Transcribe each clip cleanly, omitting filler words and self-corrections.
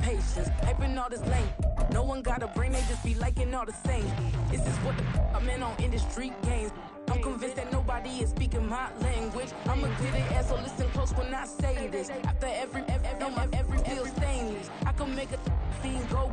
patience. Hyping all this lane. No one got a brain, they just be liking all the same. This is what the I'm in on industry games. I'm convinced that nobody is speaking my language. I'm a good ass, so listen close when I say this. After every pill stainless, I can make a fiend go.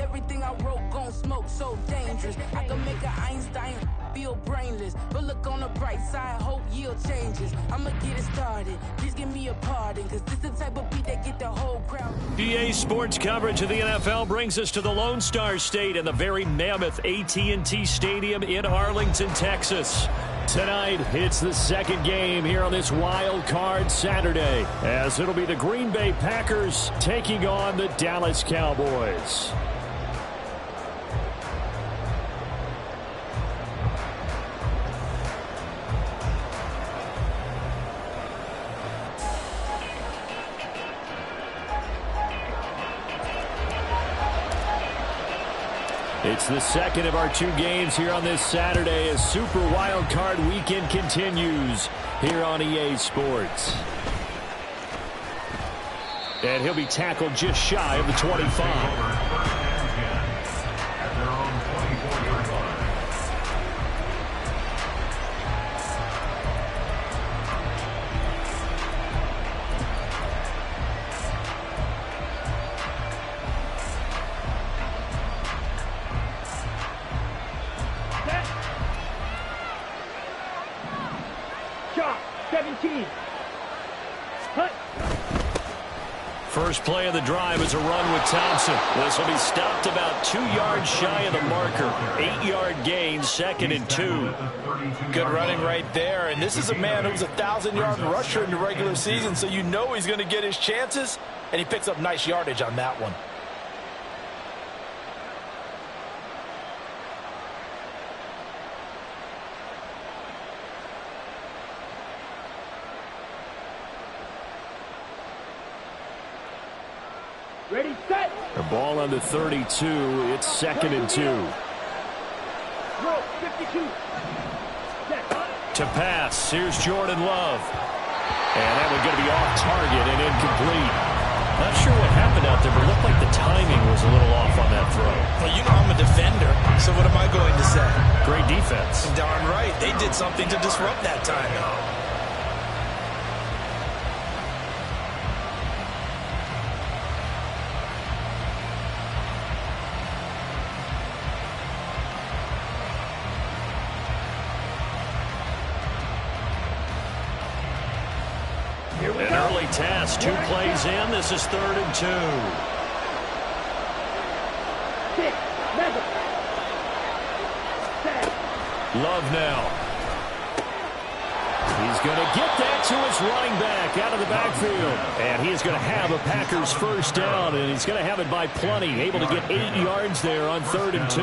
Everything I wrote gon' smoke, so dangerous. I can make an Einstein feel brainless. But look on the bright side, hope yield changes. I'ma get it started, please give me a pardon, cause this the type of beat that get the whole crowd. EA Sports coverage of the NFL brings us to the Lone Star State and the very mammoth AT&T Stadium in Arlington, Texas. Tonight, it's the second game here on this wild card Saturday, as it'll be the Green Bay Packers taking on the Dallas Cowboys. It's the second of our two games here on this Saturday as Super Wild Card Weekend continues here on EA Sports. And he'll be tackled just shy of the 25. First play of the drive is a run with Thompson. This will be stopped about 2 yards shy of the marker. 8-yard gain, 2nd and 2. Good running right there. And this is a man who's a 1,000-yard rusher in the regular season, so you know he's going to get his chances, and he picks up nice yardage on that one. Ready, set. The ball on the 32. It's 2nd and 2. Roll, 52. Set. To pass, here's Jordan Love. And that one's going to be off target and incomplete. Not sure what happened out there, but it looked like the timing was a little off on that throw. Well, you know I'm a defender, so what am I going to say? Great defense. Darn right. They did something to disrupt that timing. An early task, 2 plays in. This is 3rd and 2. Love now. He's going to get that to his running back out of the backfield. And he is going to have a Packers first down, and he's going to have it by plenty. Able to get 8 yards there on 3rd and 2.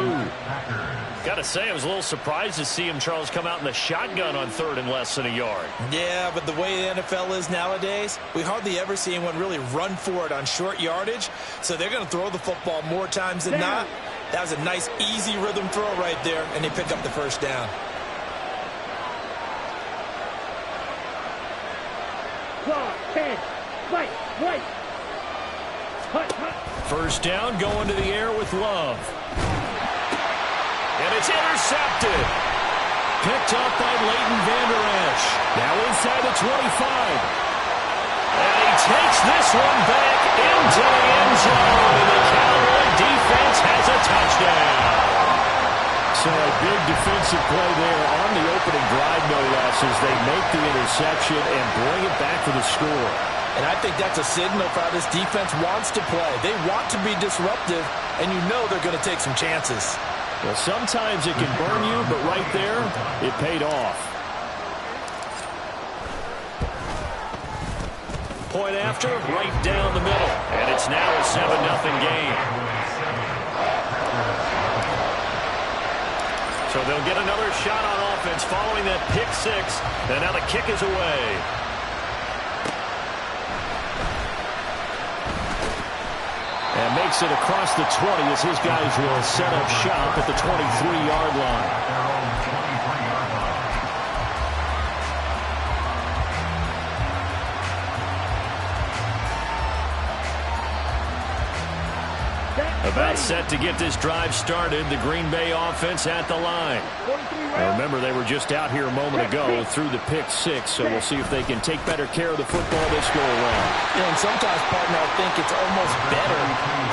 Got to say, I was a little surprised to see him, Charles, come out in the shotgun on 3rd and less than a yard. Yeah, but the way the NFL is nowadays, we hardly ever see anyone really run for it on short yardage. So they're going to throw the football more times than not. That was a nice, easy rhythm throw right there, and they pick up the first down. First down, going to the air with Love. And it's intercepted. Picked up by Leighton Vander Esch. Now inside the 25. And he takes this one back into the end zone. And the Cowboy defense has a touchdown. So a big defensive play there on the opening drive, no less, as they make the interception and bring it back for the score. And I think that's a signal for how this defense wants to play. They want to be disruptive, and you know they're going to take some chances. Well, sometimes it can burn you, but right there, it paid off. Point after, right down the middle. And it's now a 7-0 game. So they'll get another shot on offense following that pick 6. And now the kick is away. And makes it across the 20 as his guys will set up shop at the 23-yard line. About set to get this drive started. The Green Bay offense at the line. Now remember, they were just out here a moment ago through the pick six, so we'll see if they can take better care of the football this go around. And sometimes, partner, I think it's almost better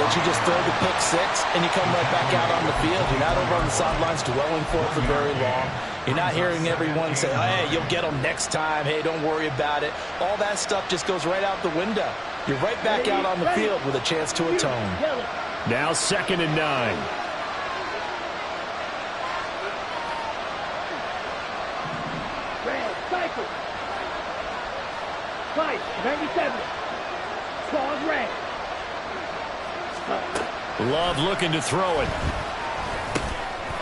that you just throw the pick six and you come right back out on the field. You're not over on the sidelines dwelling for it for very long. You're not hearing everyone say, hey, you'll get them next time. Hey, don't worry about it. All that stuff just goes right out the window. You're right back out on the field with a chance to atone. Now 2nd and 9. Red, cycle. 5, 97. Pause red. Love looking to throw it.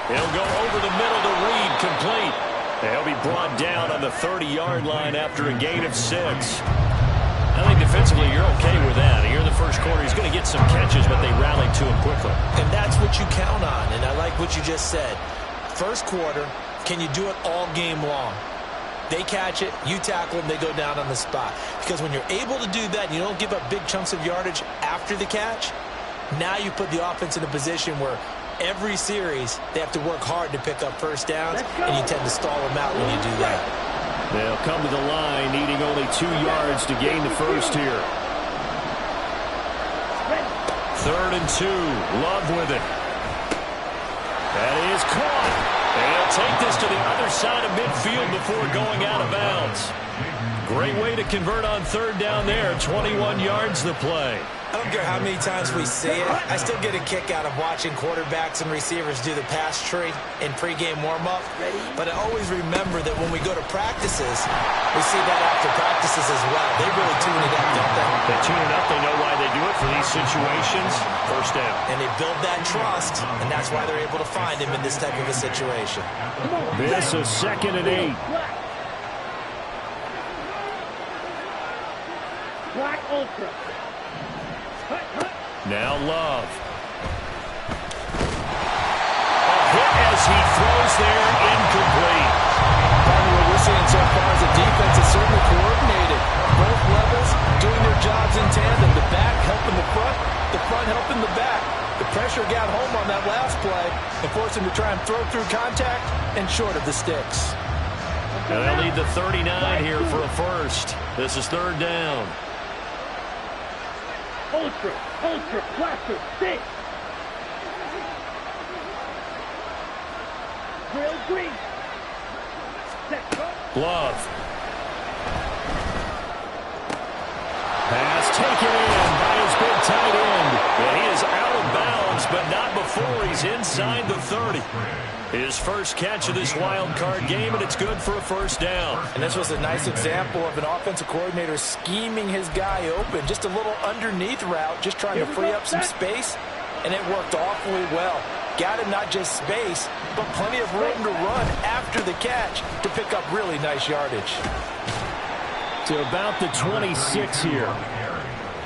He'll go over the middle to Reed, complete. He'll be brought down on the 30-yard line after a gain of 6. I think defensively you're okay with that. Here in the first quarter, he's going to get some catches, but they rallied to him quickly. And that's what you count on, and I like what you just said. First quarter, can you do it all game long? They catch it, you tackle them, they go down on the spot. Because when you're able to do that and you don't give up big chunks of yardage after the catch, now you put the offense in a position where every series they have to work hard to pick up first downs, and you tend to stall them out when you do that. They'll come to the line needing only 2 yards to gain the first here. 3rd and 2. Love with it. That is caught. And he'll take this to the other side of midfield before going out of bounds. Great way to convert on 3rd down there. 21 yards the play. I don't care how many times we see it. I still get a kick out of watching quarterbacks and receivers do the pass tree in pregame warm-up. But I always remember that when we go to practices, we see that after practices as well. They really tune it up, don't they? They tune it up. They know why they do it for these situations. First down. And they build that trust, and that's why they're able to find him in this type of a situation. This is 2nd and 8. Black Ultra. Now Love. A hit as he throws there, incomplete. Probably what we're seeing so far is the defense is certainly coordinated. Both levels doing their jobs in tandem. The back helping the front helping the back. The pressure got home on that last play and forced him to try and throw through contact and short of the sticks. Now they'll need the 39 here for a first. This is 3rd down. Ultra, blaster, 6. Drill green. Set, go. Love. Pass taken in by his big tight end. And he is out of bounds, but not before he's inside the 30. His first catch of this wild card game, and it's good for a first down. And this was a nice example of an offensive coordinator scheming his guy open. Just a little underneath route, just trying to free up some space, and it worked awfully well. Got him not just space, but plenty of room to run after the catch to pick up really nice yardage. To about the 26 here.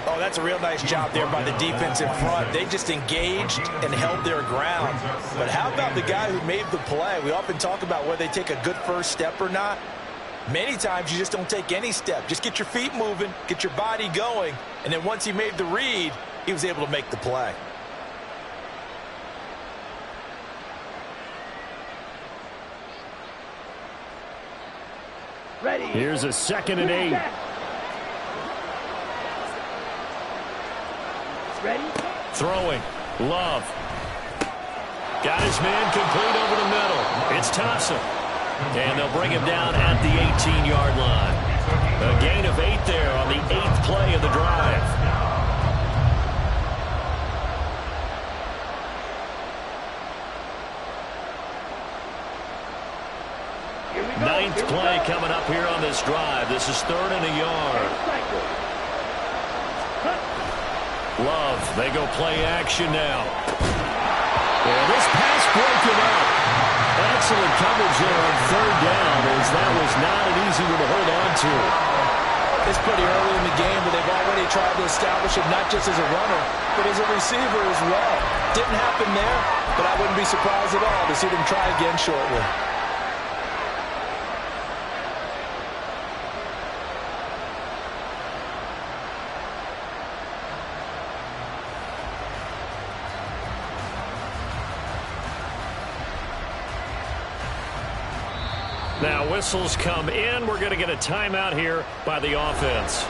Oh, that's a real nice job there by the defense in front. They just engaged and held their ground. But how about the guy who made the play? We often talk about whether they take a good first step or not. Many times you just don't take any step. Just get your feet moving, get your body going, and then once he made the read, he was able to make the play. Ready. Here's a 2nd and 8. Ready. Throwing. Love. Got his man complete over the middle. It's Thompson. And they'll bring him down at the 18-yard line. A gain of 8 there on the 8th play of the drive. Ninth play coming up here on this drive. This is 3rd and a yard. Love, they go play action now. And this pass broken up. Excellent coverage there on 3rd down, as that was not an easy one to hold on to. It's pretty early in the game, but they've already tried to establish it not just as a runner, but as a receiver as well. Didn't happen there, but I wouldn't be surprised at all to see them try again shortly. Now whistles come in. We're going to get a timeout here by the offense.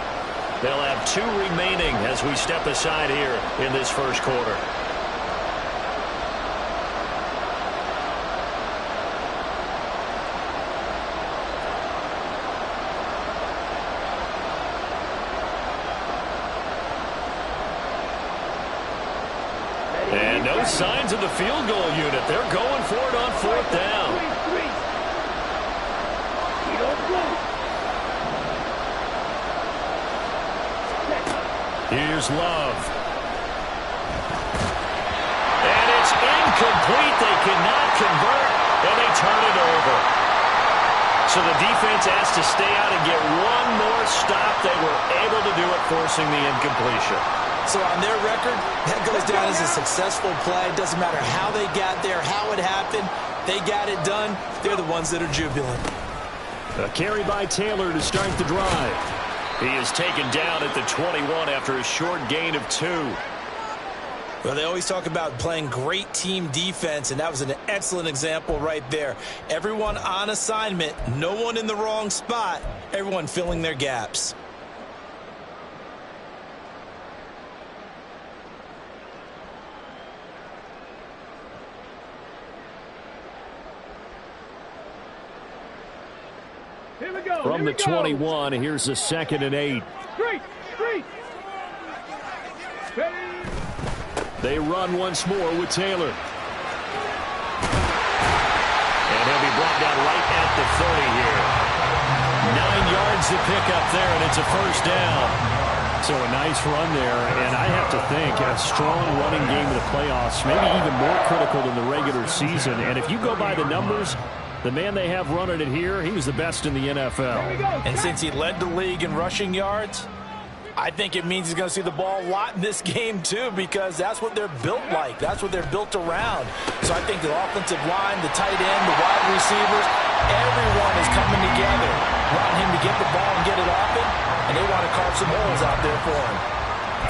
They'll have 2 remaining as we step aside here in this first quarter. And no signs of the field goal unit. They're going for it on 4th down. Here's Love. And it's incomplete. They cannot convert, and they turn it over. So the defense has to stay out and get one more stop. They were able to do it, forcing the incompletion. So on their record, that goes down as a successful play. It doesn't matter how they got there, how it happened. They got it done. They're the ones that are jubilant. A carry by Taylor to start the drive. He is taken down at the 21 after a short gain of 2. Well, they always talk about playing great team defense, and that was an excellent example right there. Everyone on assignment, no one in the wrong spot, everyone filling their gaps. From the 21, here's a 2nd and 8. They run once more with Taylor. And he'll be brought down right at the 30 here. 9 yards to pick up there, and it's a 1st down. So a nice run there, and I have to think a strong running game in the playoffs, maybe even more critical than the regular season. And if you go by the numbers, the man they have running it here, he was the best in the NFL. And since he led the league in rushing yards, I think it means he's going to see the ball a lot in this game, too, because that's what they're built like. That's what they're built around. So I think the offensive line, the tight end, the wide receivers, everyone is coming together, wanting him to get the ball and get it open, and they want to carve some holes out there for him.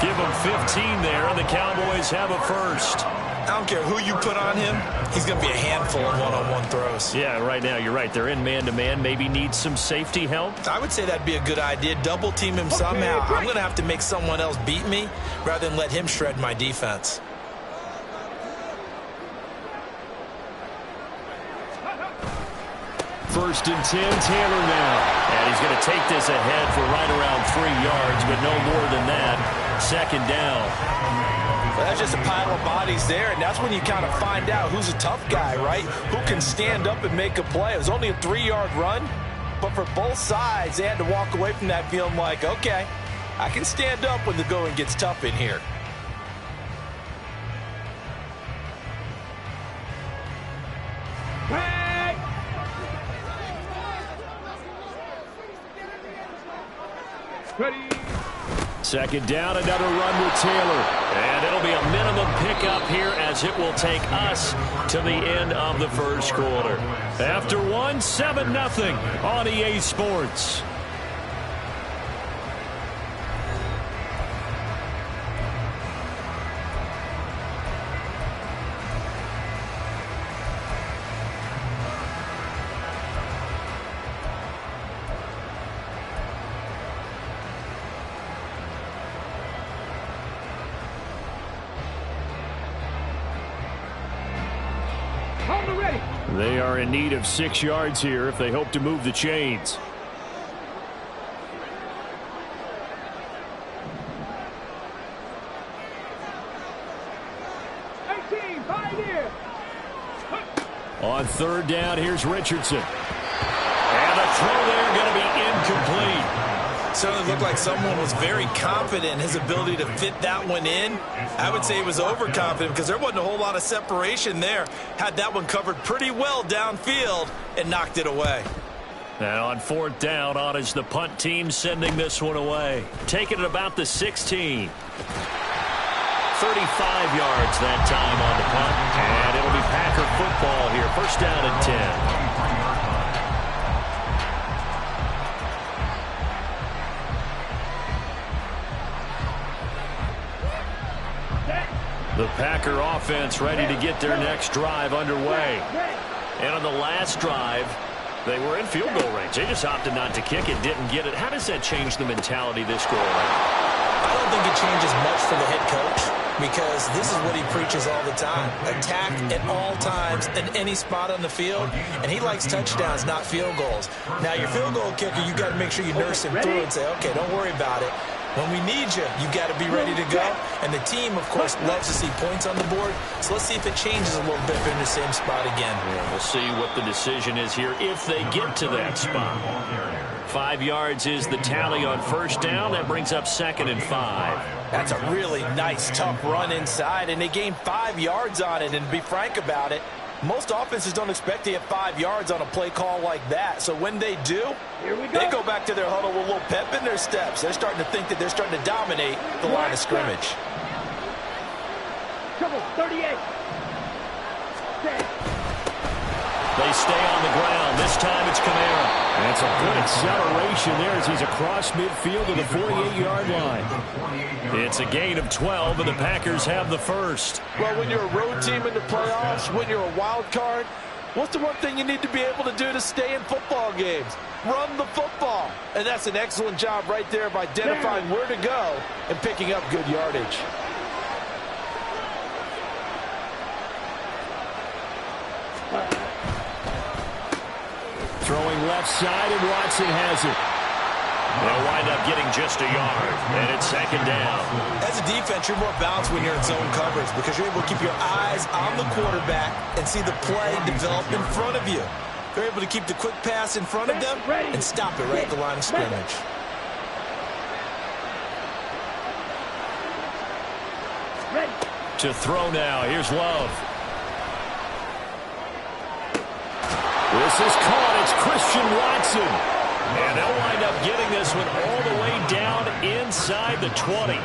Give him 15 there, and the Cowboys have a 1st. I don't care who you put on him. He's going to be a handful of one-on-one throws. Yeah, right now, you're right. They're in man-to-man. Maybe need some safety help. I would say that'd be a good idea. Double team him somehow. I'm going to have to make someone else beat me rather than let him shred my defense. First and 10, Taylor now. And he's going to take this ahead for right around 3 yards, but no more than that. 2nd down. Well, that's just a pile of bodies there, and that's when you kind of find out who's a tough guy, right? Who can stand up and make a play. It was only a 3-yard run, but for both sides, they had to walk away from that feeling like, okay, I can stand up when the going gets tough in here. Ready. 2nd down, another run with Taylor. And it'll be a minimum pickup here as it will take us to the end of the first quarter. After 1, 7-0 on EA Sports. They are in need of 6 yards here if they hope to move the chains. On 3rd down, here's Richardson. And the throw there going to be incomplete. Certainly looked like someone was very confident in his ability to fit that one in. I would say he was overconfident because there wasn't a whole lot of separation there. Had that one covered pretty well downfield and knocked it away. And on 4th down, on is the punt team sending this one away. Taking it about the 16. 35 yards that time on the punt. And it'll be Packer football here. 1st down and 10. The Packer offense ready to get their next drive underway. And on the last drive, They were in field goal range. They just opted not to kick it, didn't get it. How does that change the mentality this go around? I don't think it changes much for the head coach because this is what he preaches all the time. Attack at all times in any spot on the field, and he likes touchdowns, not field goals. Now, your field goal kicker, you got to make sure you nurse him through and say, okay, don't worry about it. When we need you, you got to be ready to go. And the team, of course, loves to see points on the board. So let's see if it changes a little bit if they're in the same spot again. Yeah, we'll see what the decision is here if they get to that spot. 5 yards is the tally on first down. That brings up 2nd and 5. That's a really nice, tough run inside, and they gained 5 yards on it. And to be frank about it, most offenses don't expect to get 5 yards on a play call like that. So when they do, they go back to their huddle with a little pep in their steps. They're starting to think that they're starting to dominate the line of scrimmage. Trouble, 38. They stay on the ground. This time it's Kamara. That's a good acceleration there as he's across midfield to the 48-yard line. It's a gain of 12, and the Packers have the first. Well, when you're a road team in the playoffs, when you're a wild card, what's the one thing you need to be able to do to stay in football games? Run the football. And that's an excellent job right there of identifying where to go and picking up good yardage. Throwing left side, and Watson has it. They'll wind up getting just a yard, and it's 2nd down. As a defense, you're more balanced when you're in zone coverage because you're able to keep your eyes on the quarterback and see the play develop in front of you. They're able to keep the quick pass in front of them and stop it right at the line of scrimmage. To throw now, here's Love. This is caught. It's Christian Watson. And they'll wind up getting this one all the way down inside the 20.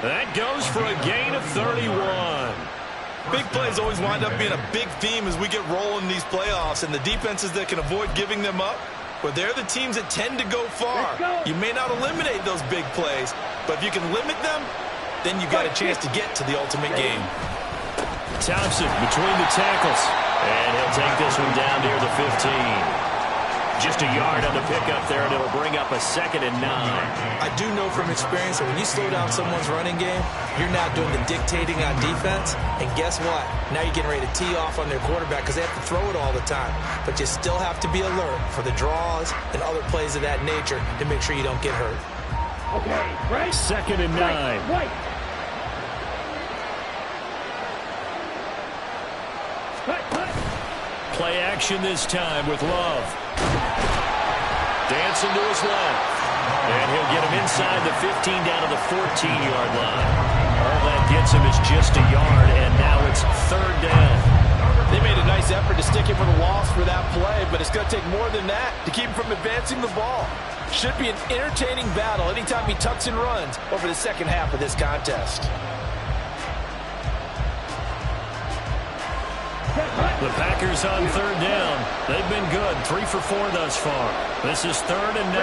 That goes for a gain of 31. Big plays always wind up being a big theme as we get rolling in these playoffs, and the defenses that can avoid giving them up, but they're the teams that tend to go far. You may not eliminate those big plays, but if you can limit them, then you've got a chance to get to the ultimate game. Thompson between the tackles. And he'll take this one down near the 15. Just a yard on the pickup there, and it'll bring up a 2nd and 9. I do know from experience that when you slow down someone's running game, you're not doing the dictating on defense. And guess what? Now you're getting ready to tee off on their quarterback because they have to throw it all the time. But you still have to be alert for the draws and other plays of that nature to make sure you don't get hurt. Okay, right. 2nd and 9. Right. Play action this time with Love. Dancing to his left. And he'll get him inside the 15 down to the 14-yard line. All that gets him is just a yard, and now it's 3rd down. They made a nice effort to stick him for the loss for that play, but it's going to take more than that to keep him from advancing the ball. Should be an entertaining battle anytime he tucks and runs over the second half of this contest. The Packers on 3rd down. They've been good. 3 for 4 thus far. This is 3rd and 9.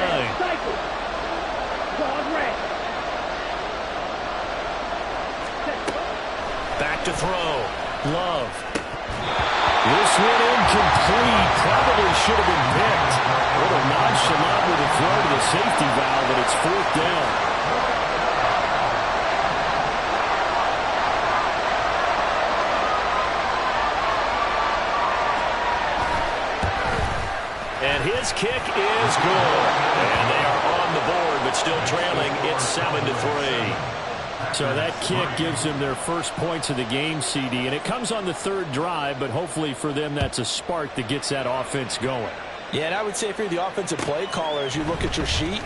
Back to throw. Love. This one incomplete. Probably should have been picked. A little nonchalant with a throw to the safety valve, and it's 4th down. And his kick is good. And they are on the board, but still trailing. It's 7-3. So that kick gives them their first points of the game, CD. And it comes on the 3rd drive, but hopefully for them that's a spark that gets that offense going. Yeah, and I would say if you're the offensive play caller, as you look at your sheet,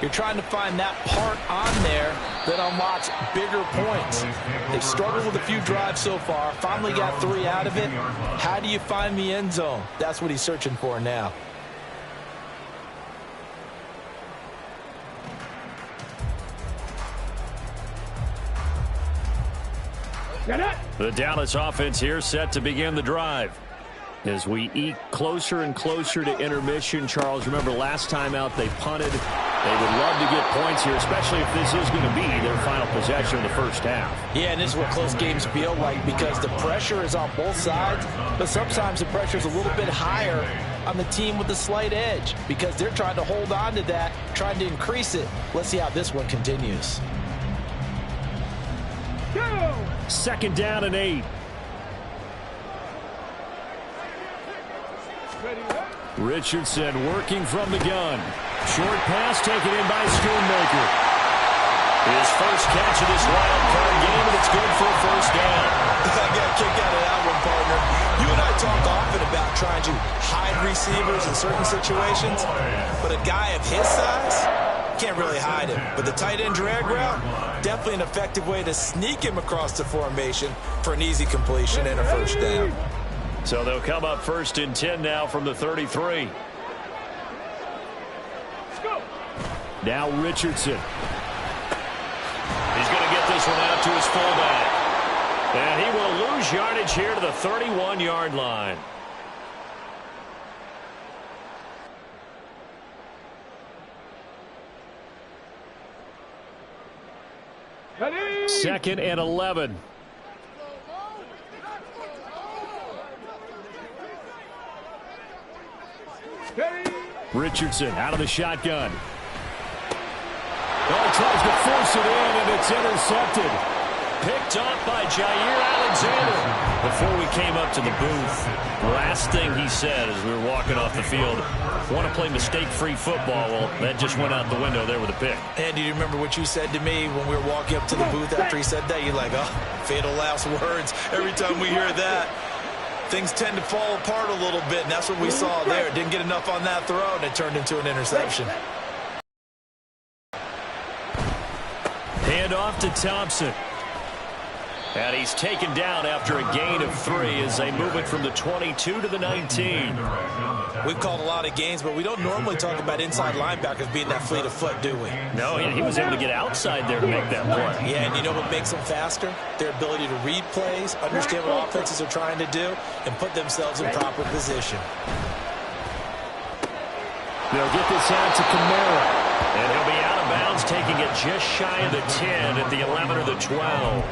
you're trying to find that part on there that unlocks bigger points. They've struggled with a few drives so far, finally got 3 out of it. How do you find the end zone? That's what he's searching for now. The Dallas offense here set to begin the drive. As we eke closer and closer to intermission, Charles, remember last time out they punted. They would love to get points here, especially if this is going to be their final possession of the first half. Yeah, and this is what close games feel like because the pressure is on both sides, but sometimes the pressure is a little bit higher on the team with the slight edge because they're trying to hold on to that, trying to increase it. Let's see how this one continues. Second down and 8. Richardson working from the gun. Short pass taken in by Schoonmaker. His first catch of this wild card game, and it's good for a first down. I got a kick out of that one, partner. You and I talk often about trying to hide receivers in certain situations, but a guy of his size can't really hide him. But the tight end drag route, definitely an effective way to sneak him across the formation for an easy completion and a first down. So they'll come up first and 10 now from the 33. Now Richardson. He's going to get this one out to his fullback. And he will lose yardage here to the 31-yard line. Second and 11. Richardson out of the shotgun. Oh, tries to force it in, and it's intercepted. Picked off by Jair Alexander. Before we came up to the booth, last thing he said as we were walking off the field, want to play mistake-free football. Well, that just went out the window there with a pick. And do you remember what you said to me when we were walking up to the booth after he said that? You're like, oh, fatal last words. Every time we hear that, things tend to fall apart a little bit, and that's what we saw there. Didn't get enough on that throw, and it turned into an interception. Hand off to Thompson. And he's taken down after a gain of 3 as they move it from the 22 to the 19. We've called a lot of games, but we don't normally talk about inside linebackers being that fleet of foot, do we? No, he was able to get outside there to make that play. Yeah, and you know what makes them faster? Their ability to read plays, understand what offenses are trying to do, and put themselves in proper position. They'll get this out to Kamara. And he'll be out of bounds, taking it just shy of the 10 at the 11 or the 12.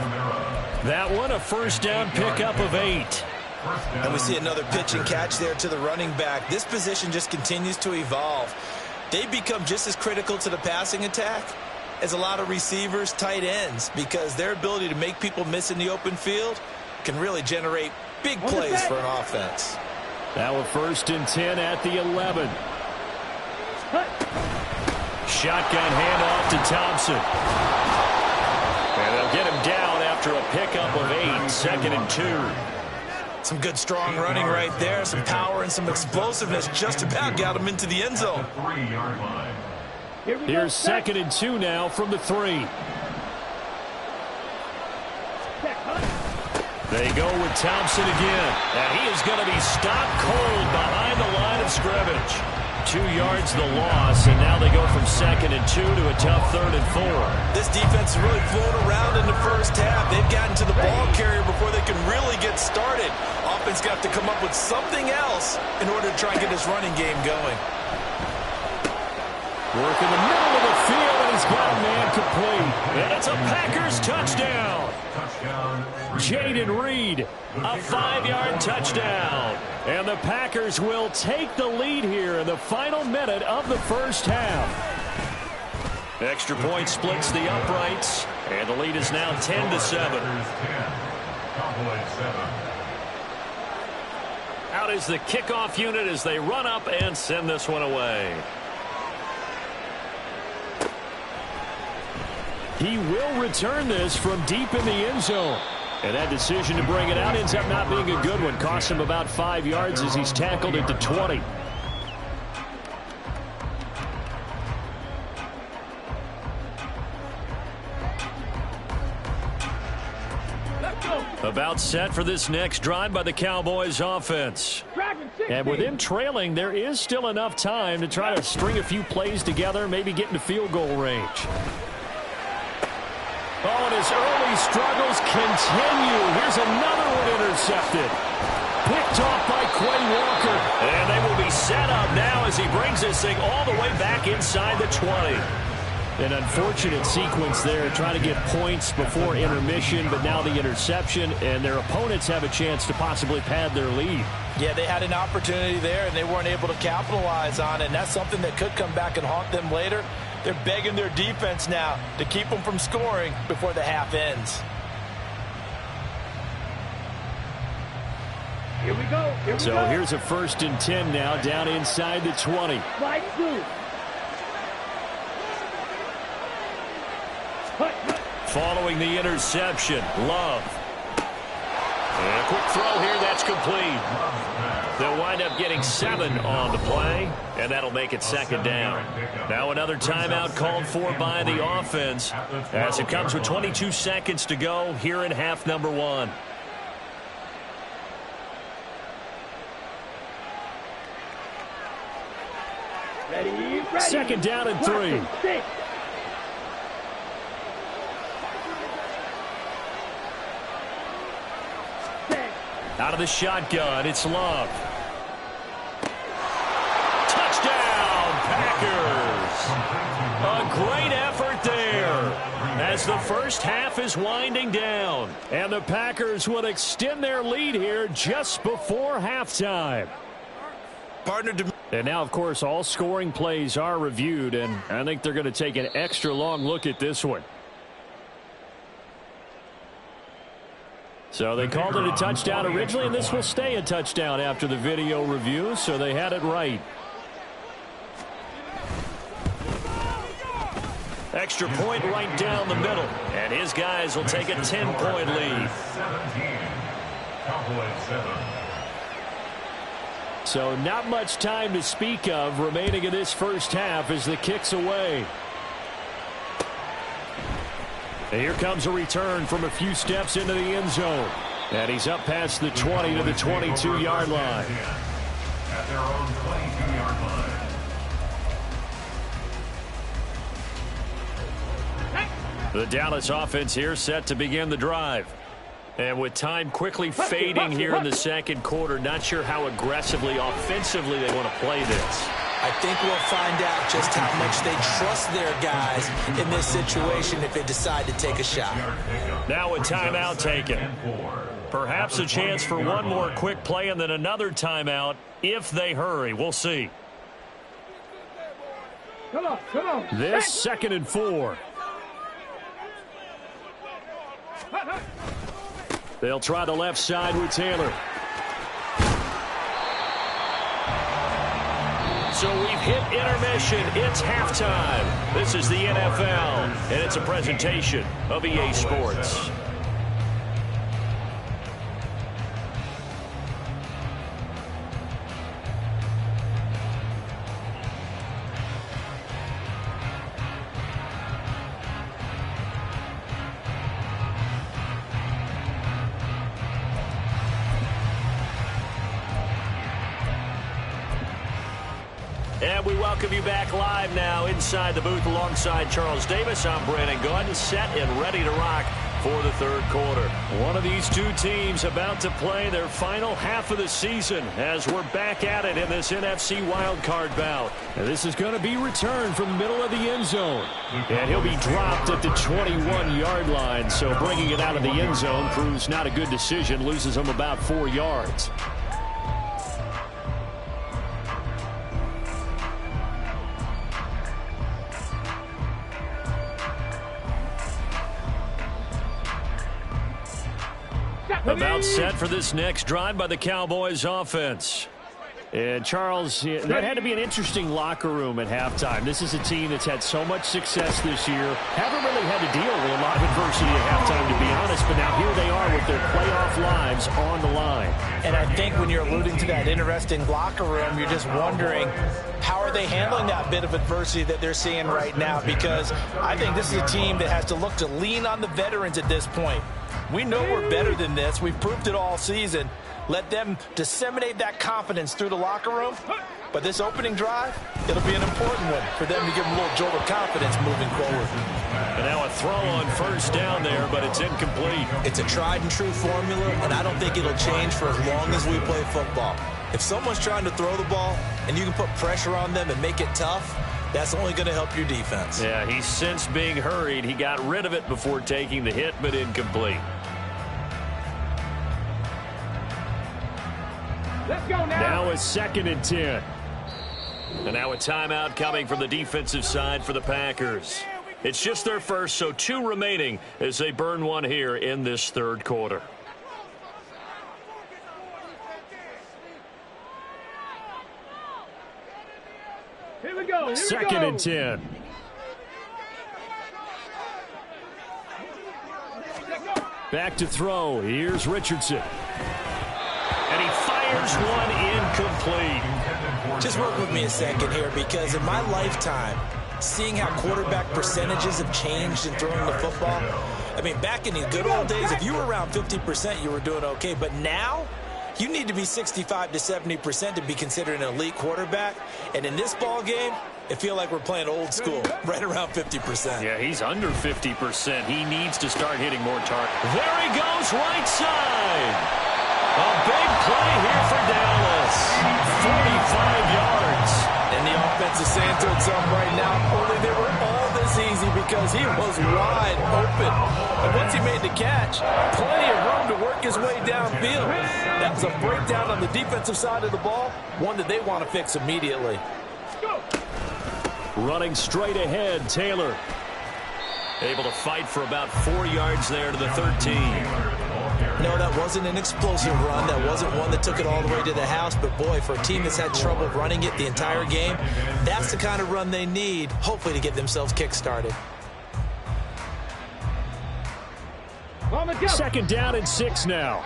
That one, a first down pickup of 8. And we see another pitch and catch there to the running back. This position just continues to evolve. They become just as critical to the passing attack as a lot of receivers, tight ends, because their ability to make people miss in the open field can really generate big plays for an offense. Now a first and 10 at the 11. Shotgun handoff to Thompson. And they'll get him down after a pickup of 8, second and 2. Some good strong running right there, some power and some explosiveness just about got him into the end zone. Here's second and 2 now from the 3. They go with Thompson again. And he is going to be stopped cold behind the line of scrimmage. 2 yards the loss, and now they go from second and 2 to a tough third and 4. This defense has really flown around in the first half. They've gotten to the ball carrier before they can really get started. Offense got to come up with something else in order to try and get this running game going. Work in the middle of the field, and he's got a man complete. And it's a Packers touchdown. Jaden Reed, a 5-yard touchdown. And the Packers will take the lead here in the final minute of the first half. Extra point splits the uprights, and the lead is now 10-7. Out is the kickoff unit as they run up and send this one away. He will return this from deep in the end zone. And that decision to bring it out ends up not being a good one. Costs him about 5 yards as he's tackled at the 20. About set for this next drive by the Cowboys offense. And with them trailing, there is still enough time to try to string a few plays together, maybe get into field goal range. Oh, and his early struggles continue. Here's another one intercepted. Picked off by Quay Walker. And they will be set up now as he brings this thing all the way back inside the 20. An unfortunate sequence there, trying to get points before intermission, but now the interception, and their opponents have a chance to possibly pad their lead. Yeah, they had an opportunity there, and they weren't able to capitalize on it, and that's something that could come back and haunt them later. They're begging their defense now to keep them from scoring before the half ends. Here we go. So here's a 1st and 10 now, down inside the 20. Slide 2. Following the interception, Love. And a quick throw here, that's complete. They'll wind up getting 7 on the play, and that'll make it 2nd down. Now another timeout called for by the offense as it comes with 22 seconds to go here in half number 1. Ready. 2nd down and 3. 6. Out of the shotgun, it's Love. Touchdown, Packers! A great effort there as the first half is winding down. And the Packers will extend their lead here just before halftime. And now, of course, all scoring plays are reviewed, and I think they're going to take an extra long look at this one. So they called it a touchdown originally, and this will stay a touchdown after the video review, so they had it right. Extra point right down the middle, and his guys will take a 10-point lead. So not much time to speak of remaining in this first half as the kick's away. And here comes a return from a few steps into the end zone. And he's up past the 20 to the 22-yard line. At their own 22-yard line. The Dallas offense here set to begin the drive. And with time quickly fading here in the second quarter, not sure how aggressively, offensively they want to play this. I think we'll find out just how much they trust their guys in this situation if they decide to take a shot. Now a timeout taken. Perhaps a chance for one more quick play and then another timeout if they hurry. We'll see. Come on. This 2nd and 4. They'll try the left side with Taylor. So we've hit intermission. It's halftime. This is the NFL, and it's a presentation of EA Sports. And we welcome you back live now inside the booth alongside Charles Davis. I'm Brandon Gordon, set and ready to rock for the third quarter. One of these two teams about to play their final half of the season as we're back at it in this NFC wildcard bout. And this is going to be returned from the middle of the end zone. And he'll be dropped at the 21-yard line. So bringing it out of the end zone proves not a good decision. Loses him about 4 yards. About set for this next drive by the Cowboys offense. And Charles, that had to be an interesting locker room at halftime. This is a team that's had so much success this year. Haven't really had to deal with a lot of adversity at halftime, to be honest. But now here they are with their playoff lives on the line. And I think when you're alluding to that interesting locker room, you're just wondering, how are they handling that bit of adversity that they're seeing right now? Because I think this is a team that has to look to lean on the veterans at this point. We know we're better than this. We've proved it all season. Let them disseminate that confidence through the locker room. But this opening drive, it'll be an important one for them to give them a little jolt of confidence moving forward. And now a throw on first down there, but it's incomplete. It's a tried and true formula, and I don't think it'll change for as long as we play football. If someone's trying to throw the ball and you can put pressure on them and make it tough, That's only going to help your defense. Yeah, he's since being hurried. He got rid of it before taking the hit, but incomplete. Let's go now. Now it's 2nd and 10. And now a timeout coming from the defensive side for the Packers. It's just their first, so 2 remaining as they burn one here in this 3rd quarter. Here we go. 2nd and 10. Back to throw. Here's Richardson. And he fires one incomplete. Just work with me a second here, because in my lifetime, seeing how quarterback percentages have changed in throwing the football, I mean, back in the good old days, if you were around 50%, you were doing okay. But now, you need to be 65 to 70% to be considered an elite quarterback. And in this ball game, it feels like we're playing old school, right around 50%. Yeah, he's under 50%. He needs to start hitting more targets. There he goes, right side. A big play here for Dallas. 45 yards. And the offense is saying to itself right now, only they were all this easy because he was wide open. And once he made the catch, plenty of room to work his way downfield. That was a breakdown on the defensive side of the ball, one that they want to fix immediately. Running straight ahead, Taylor. Able to fight for about 4 yards there to the 13. No, that wasn't an explosive run. That wasn't one that took it all the way to the house. But, boy, for a team that's had trouble running it the entire game, that's the kind of run they need, hopefully, to get themselves kick-started. 2nd down and 6 now.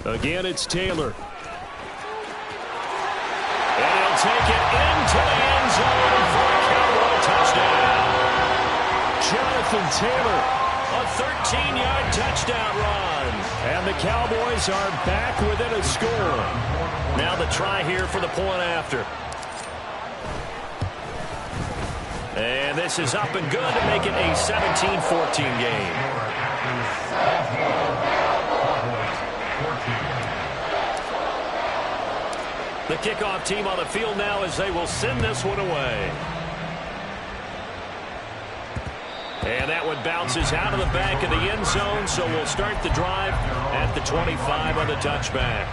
Again, it's Taylor. And he'll take it into the end zone for a Cowboy touchdown. Jonathan Taylor, a 13-yard touchdown run. And the Cowboys are back within a score. Now the try here for the point after. And this is up and good to make it a 17-14 game. The kickoff team on the field now as they will send this one away. And that one bounces out of the back of the end zone, so we'll start the drive at the 25 on the touchback.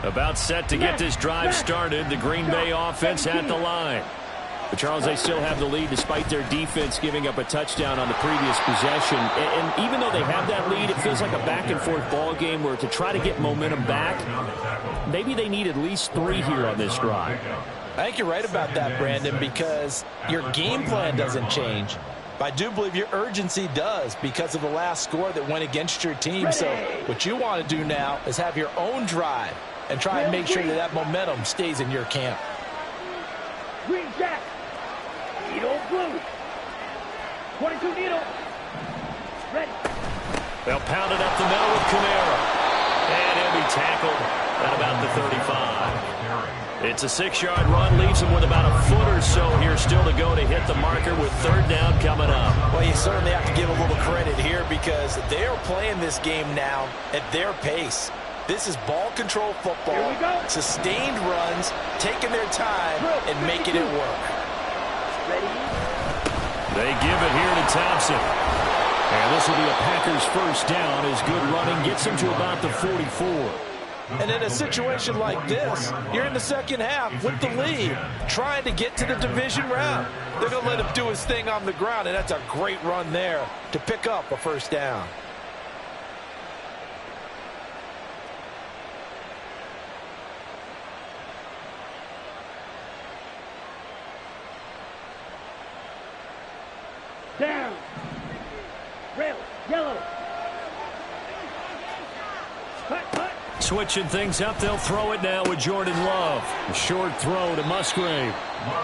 About set to get this drive started. The Green Bay offense at the line. But, Charles, they still have the lead despite their defense giving up a touchdown on the previous possession. And even though they have that lead, it feels like a back-and-forth ball game where to try to get momentum back, maybe they need at least 3 here on this drive. I think you're right about that, Brandon, because your game plan doesn't change. But I do believe your urgency does because of the last score that went against your team. So what you want to do now is have your own drive and try and make sure that that momentum stays in your camp. Green Jack. Needle blue. 22 needle. Ready. They'll pound it up the middle with Kamara. And he'll be tackled at about the 35. It's a 6-yard run, leaves him with about a foot or so here still to go to hit the marker with 3rd down coming up. Well, you certainly have to give a little credit here because they're playing this game now at their pace. This is ball control football, sustained runs, taking their time, and making it work. They give it here to Thompson. And this will be a Packers first down as good running gets them to about the 44. And in a situation like this, you're in the second half with the lead, trying to get to the division round. They're going to let him do his thing on the ground, and that's a great run there to pick up a first down. Down. Red. Yellow. Cut, cut. Switching things up, they'll throw it now with Jordan Love. A short throw to Musgrave.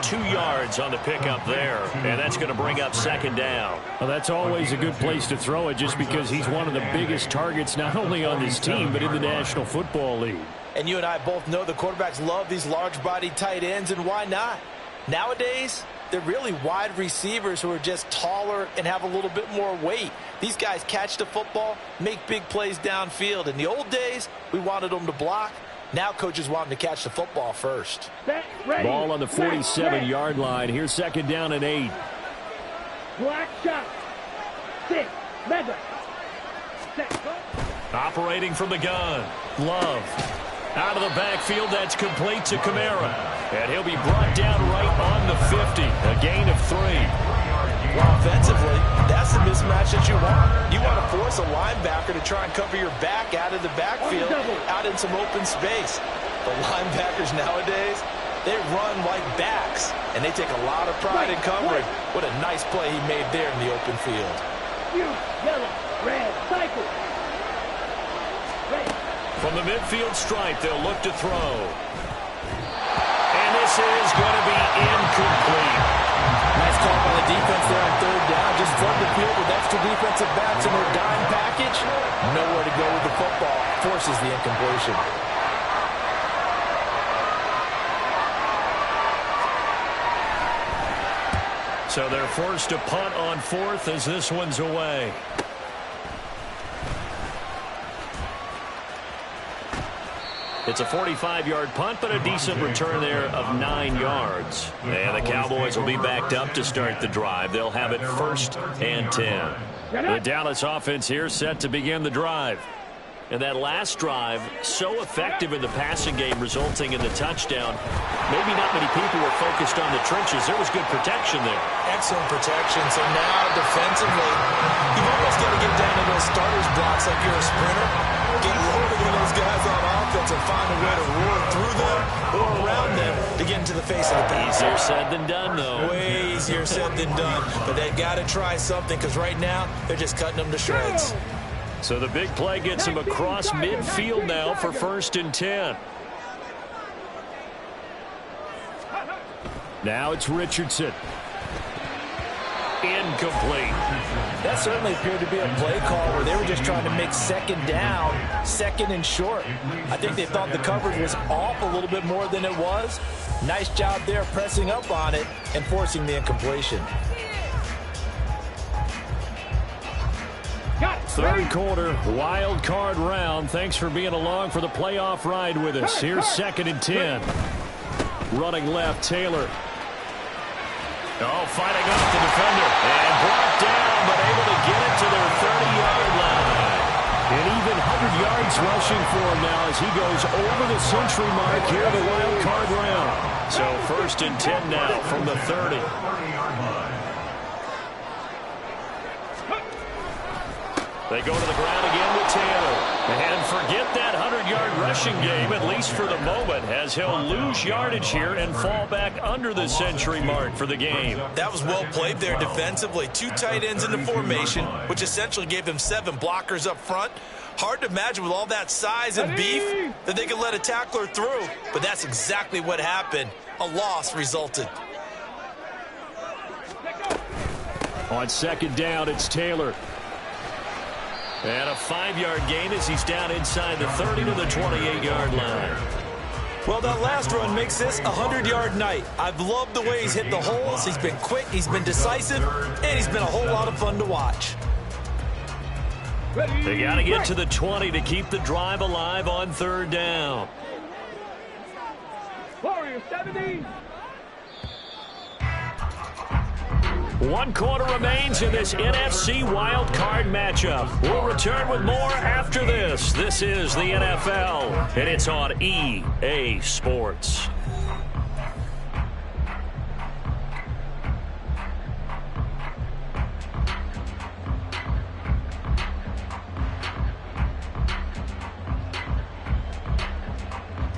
2 yards on the pickup there, and that's going to bring up second down. Well, that's always a good place to throw it just because he's one of the biggest targets not only on this team but in the National Football League. And you and I both know the quarterbacks love these large-bodied tight ends, and why not? Nowadays, they're really wide receivers who are just taller and have a little bit more weight. These guys catch the football, make big plays downfield. In the old days, we wanted them to block. Now coaches want them to catch the football first. Ball on the 47-yard line. Here's second down and 8. Black shot. 6. Leather. Set. Operating from the gun. Love. Out of the backfield, that's complete to Kamara. And he'll be brought down right on the 50. A gain of 3. Well, offensively, that's the mismatch that you want. You want to force a linebacker to try and cover your back out of the backfield, out in some open space. The linebackers nowadays, they run like backs, and they take a lot of pride in covering. What a nice play he made there in the open field. Yellow, red, cycle. Red. From the midfield stripe, they'll look to throw. And this is going to be incomplete. Nice call by the defense there on third down. Just flood the field with extra defensive backs in their dime package. Nowhere to go with the football. Forces the incompletion. So they're forced to punt on 4th as this one's away. It's a 45-yard punt, but a decent return there of 9 yards. And the Cowboys will be backed up to start the drive. They'll have it 1st and 10. The Dallas offense here set to begin the drive. And that last drive, so effective in the passing game, resulting in the touchdown. Maybe not many people were focused on the trenches. There was good protection there. Excellent protection. So now defensively, you've almost got to get down to those starters blocks like you're a sprinter. Get loaded with those guys on offense and find a way to roar through them or around them to get into the face of the pass. Easier said than done, though. Way easier said than done. But they've got to try something because right now they're just cutting them to shreds. So the big play gets him across midfield now for 1st and 10. Now it's Richardson. Incomplete. That certainly appeared to be a play call where they were just trying to make second down, 2nd and short. I think they thought the coverage was off a little bit more than it was. Nice job there pressing up on it and forcing the incompletion. Third quarter, wild card round. Thanks for being along for the playoff ride with us. Here's 2nd and 10. Running left, Taylor. Oh, fighting off the defender. And brought down, but able to get it to their 30-yard line. And even 100 yards rushing for him now as he goes over the century mark here in the wild card round. So 1st and 10 now from the 30. They go to the ground again with Taylor. And forget that 100-yard rushing game, at least for the moment, as he'll lose yardage here and fall back under the century mark for the game. That was well played there defensively. 2 tight ends in the formation, which essentially gave them 7 blockers up front. Hard to imagine with all that size and beef that they could let a tackler through. But that's exactly what happened. A loss resulted. On 2nd down, it's Taylor. And a 5-yard gain as he's down inside the 30 to the 28-yard line. Well, that last run makes this a 100-yard night. I've loved the way he's hit the holes. He's been quick, he's been decisive, and he's been a whole lot of fun to watch. They got to get to the 20 to keep the drive alive on 3rd down. Warrior 70. 1 quarter remains in this NFC wild card matchup. We'll return with more after this. This is the NFL, and it's on EA Sports.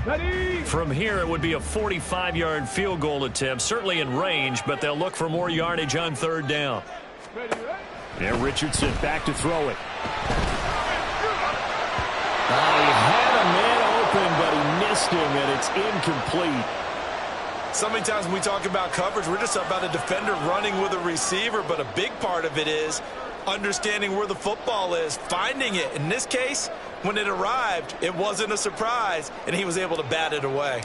Ready. From here, it would be a 45-yard field goal attempt, certainly in range, but they'll look for more yardage on 3rd down. And Richardson back to throw it. He had a man open, but he missed him, and it's incomplete. So many times when we talk about coverage, we're just about a defender running with a receiver, but a big part of it is understanding where the football is, finding it. In this case, when it arrived, it wasn't a surprise, and he was able to bat it away.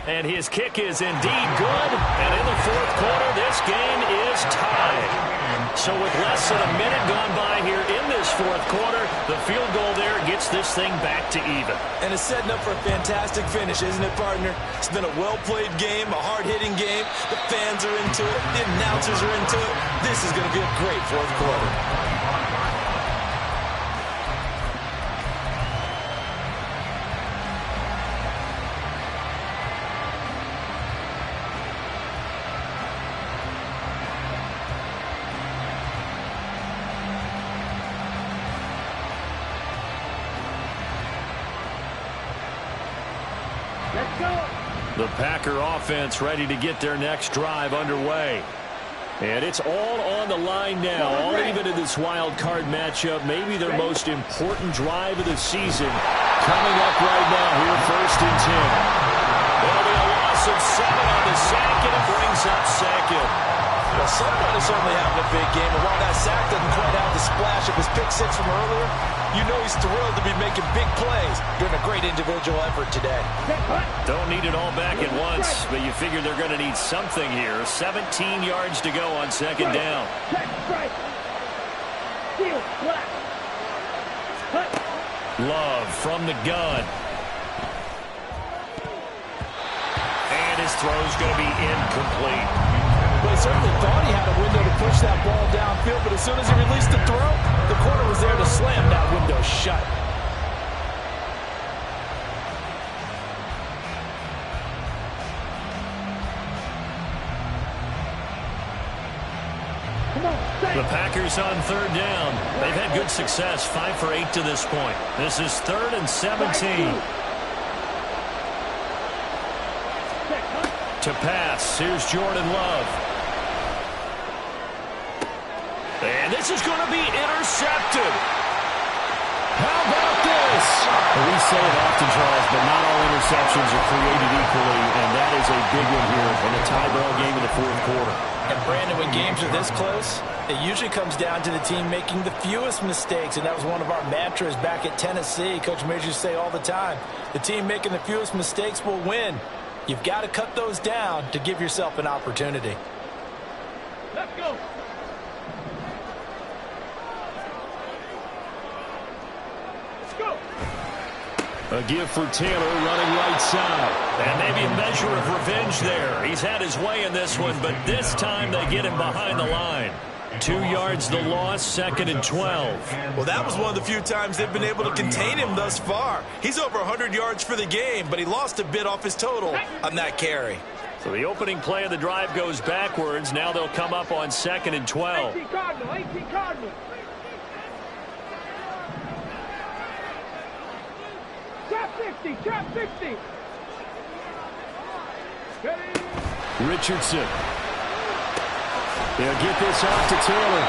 And his kick is indeed good. And in the fourth quarter, this game is tied. So with less than a minute gone by here in this fourth quarter, the field goal there gets this thing back to even. And it's setting up for a fantastic finish, isn't it, partner? It's been a well-played game, a hard-hitting game. The fans are into it. The announcers are into it. This is going to be a great fourth quarter. The Packer offense ready to get their next drive underway. And it's all on the line now, all even in this wild card matchup. Maybe their most important drive of the season coming up right now here, 1st and 10. There'll be a loss of 7 on the sack, and it brings up 2nd. Well, someone is certainly having a big game, and while that sack doesn't quite have the splash of his pick six from earlier, you know he's thrilled to be making big plays during a great individual effort today. Don't need it all back at once, but you figure they're going to need something here. 17 yards to go on 2nd down. Love from the gun. And his throw's going to be incomplete. Well, he certainly thought he had a window to push that ball downfield, but as soon as he released the throw, the corner was there to slam that window shut. The Packers on 3rd down. They've had good success, 5 for 8 to this point. This is 3rd and 17. To pass, here's Jordan Love. And this is going to be intercepted. How about this? Well, we say it often, Charles, but not all interceptions are created equally, and that is a big one here in a tie-ball game in the fourth quarter. And Brandon, when games are this close, it usually comes down to the team making the fewest mistakes, and that was one of our mantras back at Tennessee. Coach Majors used to say all the time, the team making the fewest mistakes will win. You've got to cut those down to give yourself an opportunity. Let's go. Let's go. A give for Taylor running right side. And maybe a measure of revenge there. He's had his way in this one, but this time they get him behind the line. 2 yards the loss, 2nd and 12. Well, that was one of the few times they've been able to contain him thus far. He's over 100 yards for the game, but he lost a bit off his total on that carry. So the opening play of the drive goes backwards. Now they'll come up on 2nd and 12. 18 Cardinal, 18 Cardinal. Trap 50, trap 50. Richardson. They'll get this out to Taylor.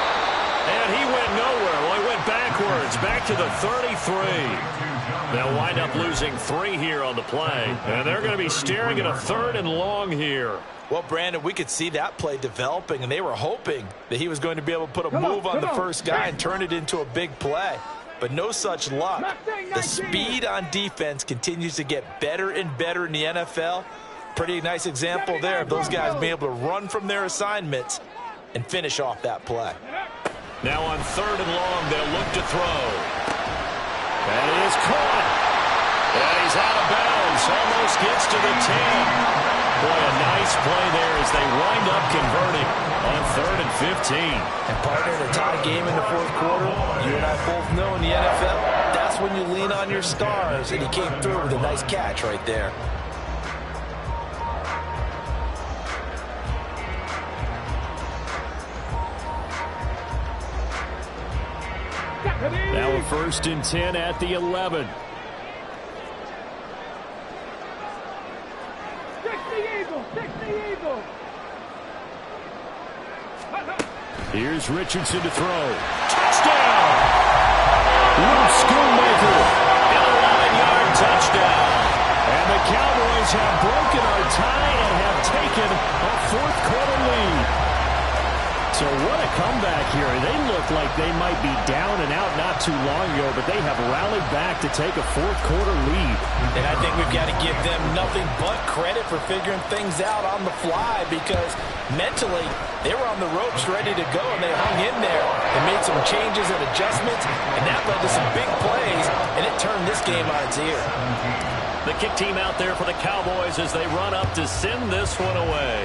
And he went nowhere. Well, he went backwards, back to the 33. They'll wind up losing 3 here on the play. And they're going to be staring at a 3rd and long here. Well, Brandon, we could see that play developing, and they were hoping that he was going to be able to put a move on the first guy and turn it into a big play. But no such luck. The speed on defense continues to get better and better in the NFL. Pretty nice example there of those guys being able to run from their assignments and finish off that play. Now on 3rd and long, they'll look to throw. That is caught. And he's out of bounds. Almost gets to the 10. Boy, a nice play there as they wind up converting on 3rd and 15. And partner, in a tie game in the fourth quarter, you and I both know in the NFL, that's when you lean on your stars. And he came through with a nice catch right there. Now a 1st and 10 at the 11. Here's Richardson to throw. Touchdown! Luke Schoonmaker. And a 9-yard touchdown. And the Cowboys have broken our tie and have taken a fourth-quarter lead. So what a comeback here. They look like they might be down and out not too long ago, but they have rallied back to take a fourth-quarter lead. And I think we've got to give them nothing but credit for figuring things out on the fly, because mentally they were on the ropes ready to go, and they hung in there and made some changes and adjustments, and that led to some big plays, and it turned this game on its ear. The kick team out there for the Cowboys as they run up to send this one away.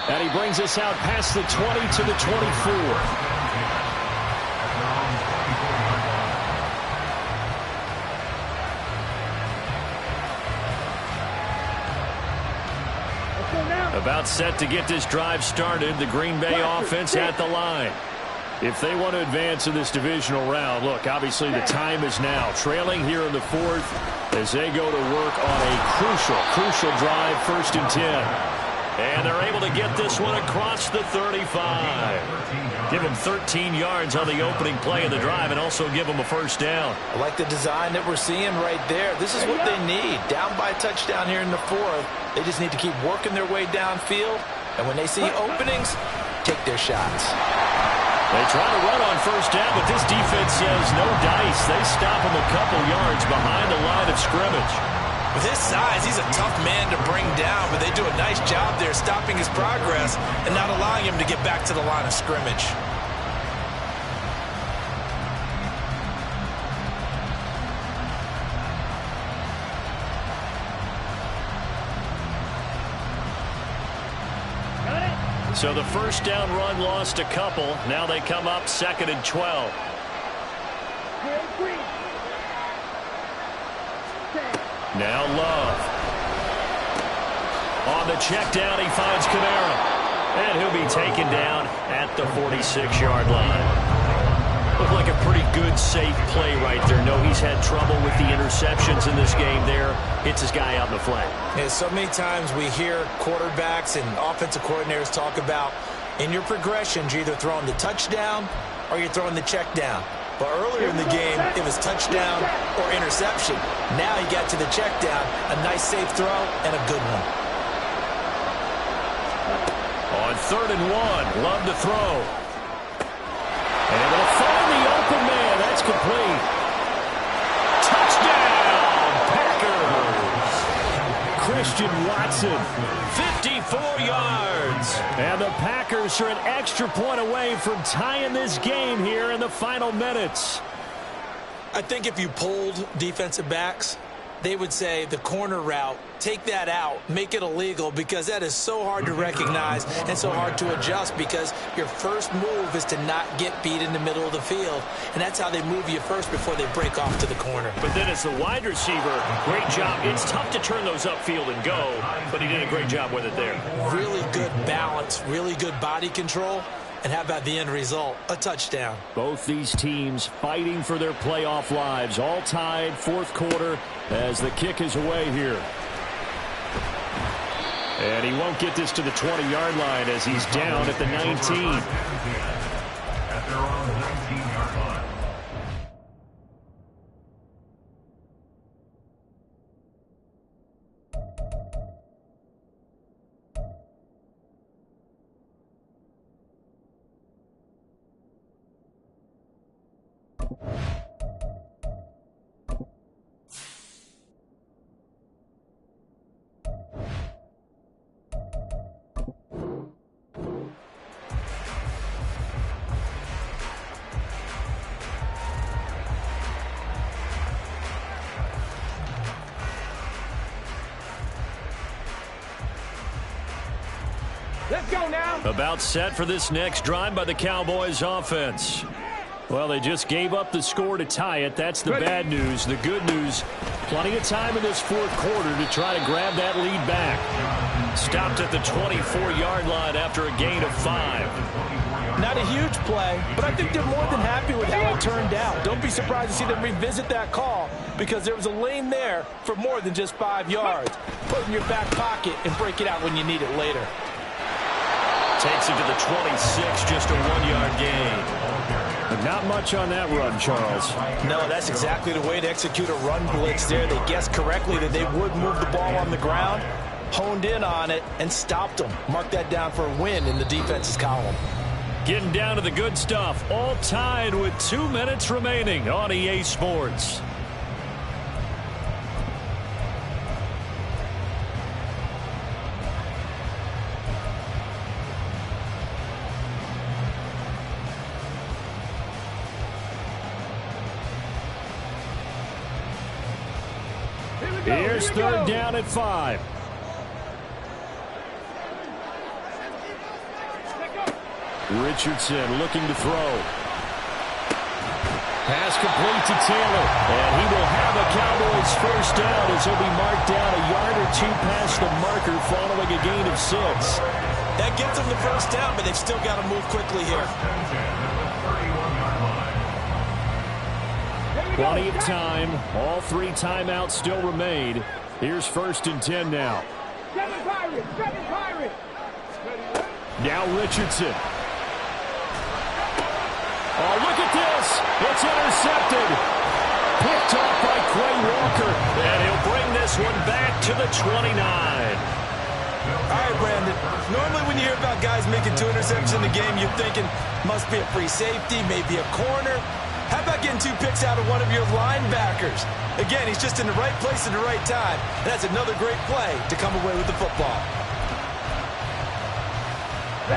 And he brings us out past the 20 to the 24. About set to get this drive started. The Green Bay offense at the line. If they want to advance in this divisional round, look, obviously the time is now. Trailing here in the fourth as they go to work on a crucial drive, 1st and 10. And they're able to get this one across the 35. Give them 13 yards on the opening play of the drive and also give them a first down. I like the design that we're seeing right there. This is what they need. Down by a touchdown here in the fourth. They just need to keep working their way downfield. And when they see openings, take their shots. They try to run on first down, but this defense says no dice. They stop him a couple yards behind the line of scrimmage. With his size, he's a tough man to bring down, but they do a nice job there stopping his progress and not allowing him to get back to the line of scrimmage. So the first down run lost a couple. Now they come up 2nd and 12. Now Love. On the check down, he finds Kamara. And he'll be taken down at the 46-yard line. Looked like a pretty good, safe play right there. No, he's had trouble with the interceptions in this game there. Hits his guy out in the flat. Yeah, so many times we hear quarterbacks and offensive coordinators talk about in your progressions, you're either throwing the touchdown or you're throwing the check down. But earlier in the game, it was touchdown or interception. Now he got to the check down, a nice safe throw, and a good one. On 3rd and 1, Love to throw. And able to find the open man. That's complete. Touchdown, Packers. Christian Watson, 54 yards. And the Packers are an extra point away from tying this game here in the final minutes. I think if you polled defensive backs, they would say the corner route, take that out, make it illegal, because that is so hard to recognize and so hard to adjust, because your first move is to not get beat in the middle of the field, and that's how they move you first before they break off to the corner. But then as the wide receiver, great job. It's tough to turn those upfield and go, but he did a great job with it there. Really good balance, really good body control. And how about the end result? A touchdown. Both these teams fighting for their playoff lives. All tied, 4th quarter, as the kick is away here. And he won't get this to the 20-yard line as he's down at the 19. At their own 19-yard line. Let's go now. About set for this next drive by the Cowboys offense. Well, they just gave up the score to tie it. That's the bad news. The good news, plenty of time in this 4th quarter to try to grab that lead back. Stopped at the 24-yard line after a gain of 5. Not a huge play, but I think they're more than happy with how it turned out. Don't be surprised to see them revisit that call, because there was a lane there for more than just 5 yards. Put it in your back pocket and break it out when you need it later. Takes it to the 26, just a 1-yard gain. But not much on that run, Charles. No, that's exactly the way to execute a run blitz there. They guessed correctly that they would move the ball on the ground, honed in on it, and stopped them. Mark that down for a win in the defense's column. Getting down to the good stuff. All tied with 2 minutes remaining on EA Sports. Here's third down at 5. Richardson looking to throw. Pass complete to Taylor. And he will have a Cowboys first down as he'll be marked down a yard or two past the marker following a gain of 6. That gets them the first down, but they've still got to move quickly here. Plenty of time. All 3 timeouts still remain. Here's 1st and 10 now. Now Richardson. Oh, look at this. It's intercepted. Picked off by Quay Walker. And he'll bring this one back to the 29. All right, Brandon. Normally when you hear about guys making 2 interceptions in the game, you're thinking must be a free safety, maybe a corner. How about getting 2 picks out of one of your linebackers? Again, he's just in the right place at the right time. And that's another great play to come away with the football.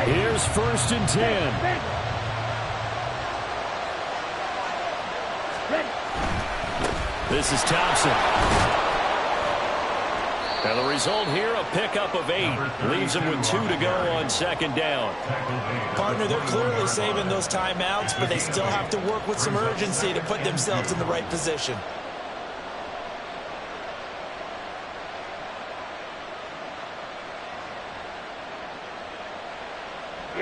Here's 1st and 10. This is Thompson. And the result here, a pickup of 8. Leaves him with 2 to go on 2nd down. Partner, they're clearly saving those timeouts, but they still have to work with some urgency to put themselves in the right position.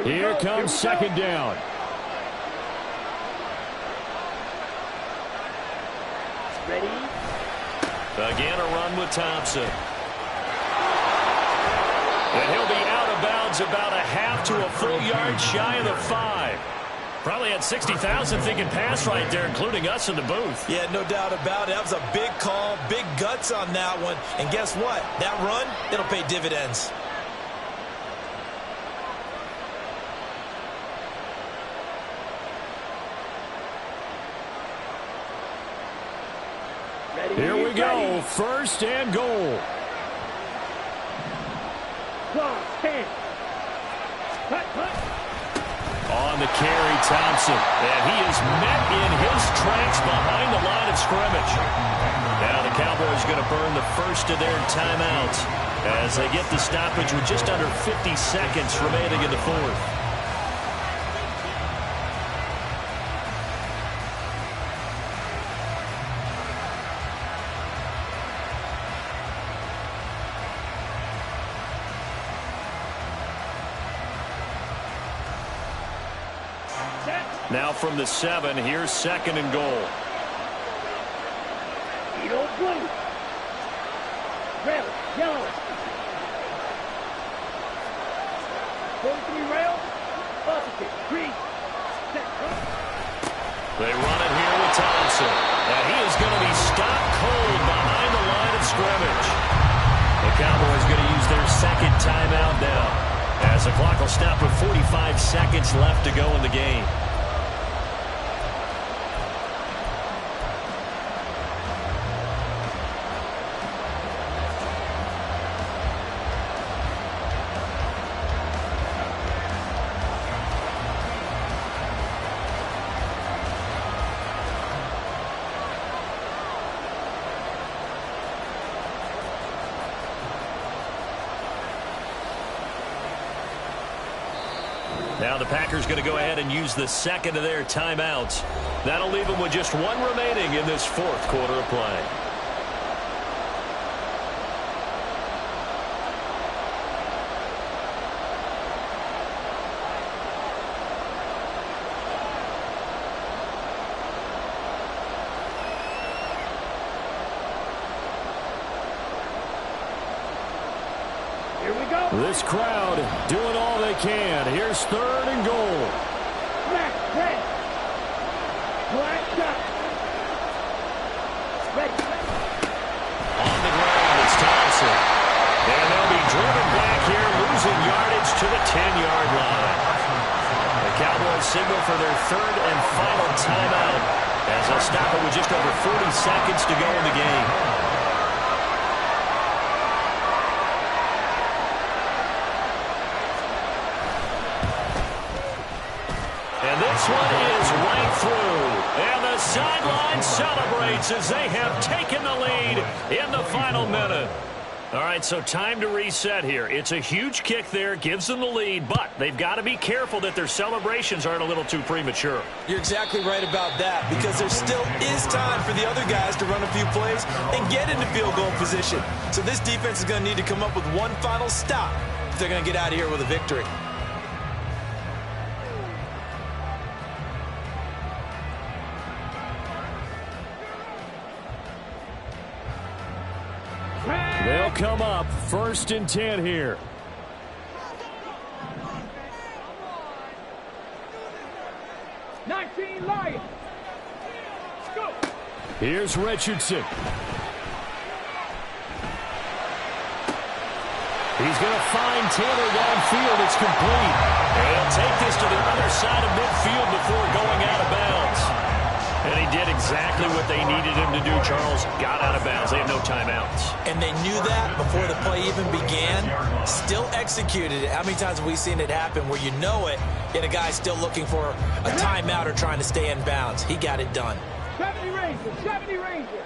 Here comes 2nd down. Ready? Again, a run with Thompson. And he'll be out of bounds about a half to a full yard shy of the 5. Probably had 60,000 thinking pass right there, including us in the booth. Yeah, no doubt about it. That was a big call, big guts on that one. And guess what? That run, it'll pay dividends. Here we go, 1st and goal. 10. On the carry, Thompson. And he is met in his tracks behind the line of scrimmage. Now the Cowboys going to burn the first of their timeouts as they get the stoppage with just under 50 seconds remaining in the 4th. Now from the 7, here's 2nd and goal. Blue. Red, yellow. 43 rail. Opposite. Green. Set. They run it here with Thompson. And he is going to be stopped cold behind the line of scrimmage. The Cowboys going to use their 2nd timeout now, as the clock will stop with 45 seconds left to go in the game. Now the Packers going to go ahead and use the 2nd of their timeouts. That'll leave them with just 1 remaining in this 4th quarter of play. Here we go. This crowd doing all they can. Here's 3rd and goal. Smack, red. Black shot. Ready. On the ground, it's Thompson. And they'll be driven back here, losing yardage to the 10-yard line. The Cowboys signal for their 3rd and final timeout as they'll stop it with just over 40 seconds to go in the game. And this one is right through. And the sideline celebrates as they have taken the lead in the final minute. All right, so time to reset here. It's a huge kick there, gives them the lead, but they've got to be careful that their celebrations aren't a little too premature. You're exactly right about that, because there still is time for the other guys to run a few plays and get into field goal position. So this defense is going to need to come up with one final stop if they're going to get out of here with a victory. They'll come up 1st and 10 here. Lions. Go. Here's Richardson. He's going to find Taylor downfield. It's complete. And he'll take this to the other side of midfield before going out of bounds. And he did exactly what they needed him to do, Charles. Got out of bounds. They have no timeouts. And they knew that before the play even began. Still executed it. How many times have we seen it happen where you know it, yet a guy's still looking for a timeout or trying to stay in bounds? He got it done. 70 Rangers, 70 Rangers.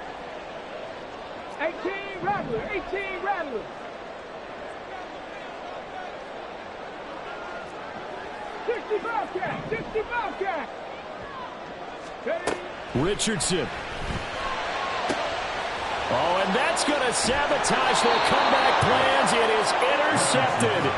18 Rattler, 18 Rattler. 60 Bobcat, 60 Bobcat. Richardson. Oh, and that's going to sabotage their comeback plans. It is intercepted.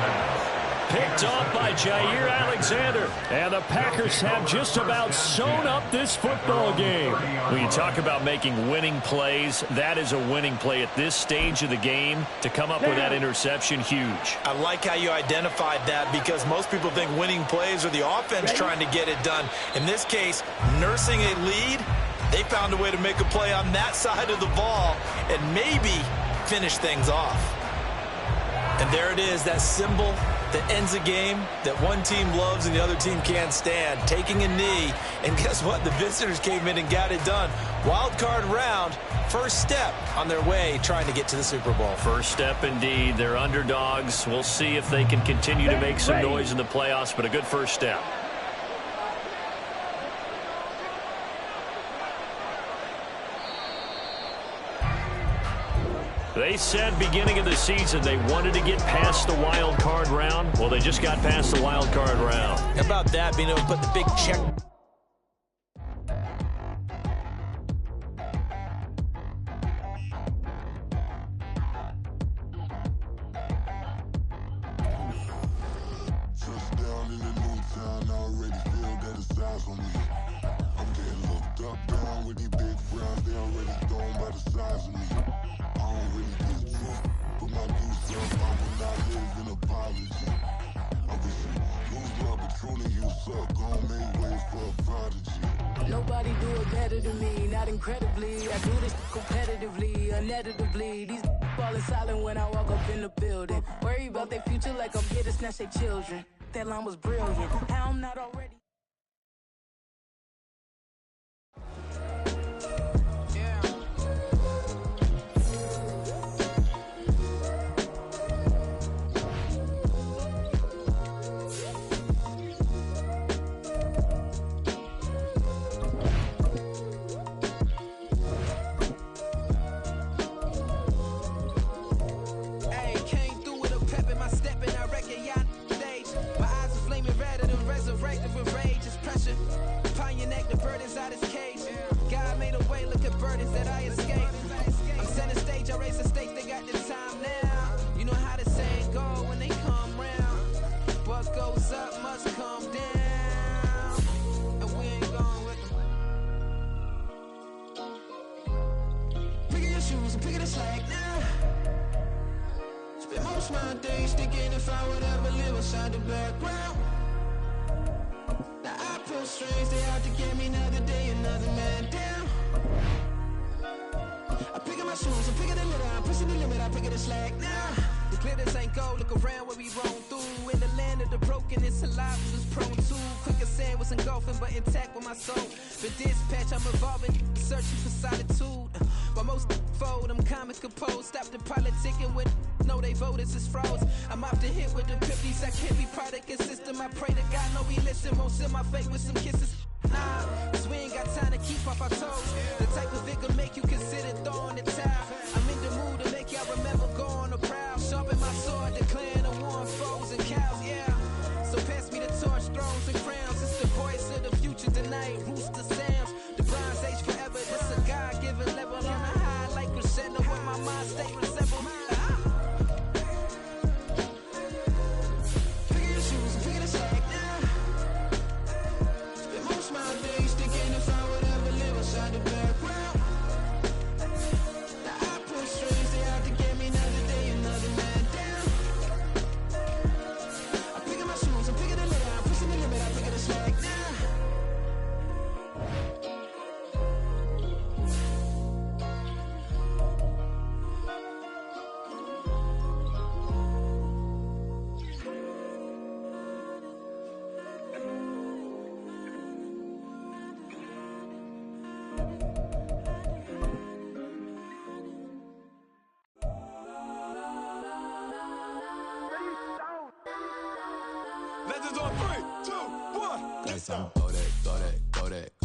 Picked off by Jair Alexander. And the Packers have just about sewn up this football game. When you talk about making winning plays, that is a winning play at this stage of the game. To come up with that interception, huge. I like how you identified that, because most people think winning plays are the offense trying to get it done. In this case, nursing a lead, they found a way to make a play on that side of the ball and maybe finish things off. And there it is, that symbol that ends a game that one team loves and the other team can't stand, taking a knee. And guess what? The visitors came in and got it done. Wild card round, first step on their way trying to get to the Super Bowl. First step indeed. They're underdogs. We'll see if they can continue to make some noise in the playoffs, but a good first step. They said beginning of the season they wanted to get past the wild card round. Well, they just got past the wild card round. How about that, being able to put the big check? Touchdown in the new town, I already feel that it's eyes on me. I'm getting looked up, down with these big frowns, they already thrown by the size of me. I don't really get drunk, but my dudes up, I will not live in apology. I wish you lose my Patron and you suck, gon' make way for a prodigy. Nobody do it better than me, not incredibly. I do this competitively, uneditably. These falling silent when I walk up in the building. Worry about their future like I'm here to snatch their children. That line was brilliant. How I'm not already. most my days thinking if I would ever live inside the background. Now I pull strings, they out to get me another day, another man down. I pick up my shoes, I'm picking the litter, I'm pushing the limit, I pick it a slack now. The glitters ain't gold, look around where we roam through. In the land of the broken, it's a life we was prone to. Quicker sand was engulfing, but intact with my soul. Been dispatch, I'm evolving, searching for solitude. While most fold, I'm comic composed. Stop the politicking with know they voters is froze. I'm often hit with the 50s, I can't be product and system. I pray to God, no, he listen, won't seal my fate with some kisses. Nah, cause we ain't got time to keep off our toes. The type of vigor make you consider throwing the towel. I'm in the mood to make y'all remember going to proud. Sharpen my sword, declaring the war on foes and cows, yeah. So pass me the torch, thrones and crowns. It's the voice of the future tonight, rooster sounds. The bronze age forever, this a God-given level. On a high like crescendo when my mind stay resembled. Picking your shoes, I'm picking a slack now. Spend most my days thinking if I would ever live inside the background. Now I pull strings, they out to get me another day, another man down. I pick up my shoes, I'm picking the litter, I'm pushing the limit, I pick it a slack now. Legends on 3, 2, 1. That's some throw that, throw that, throw that.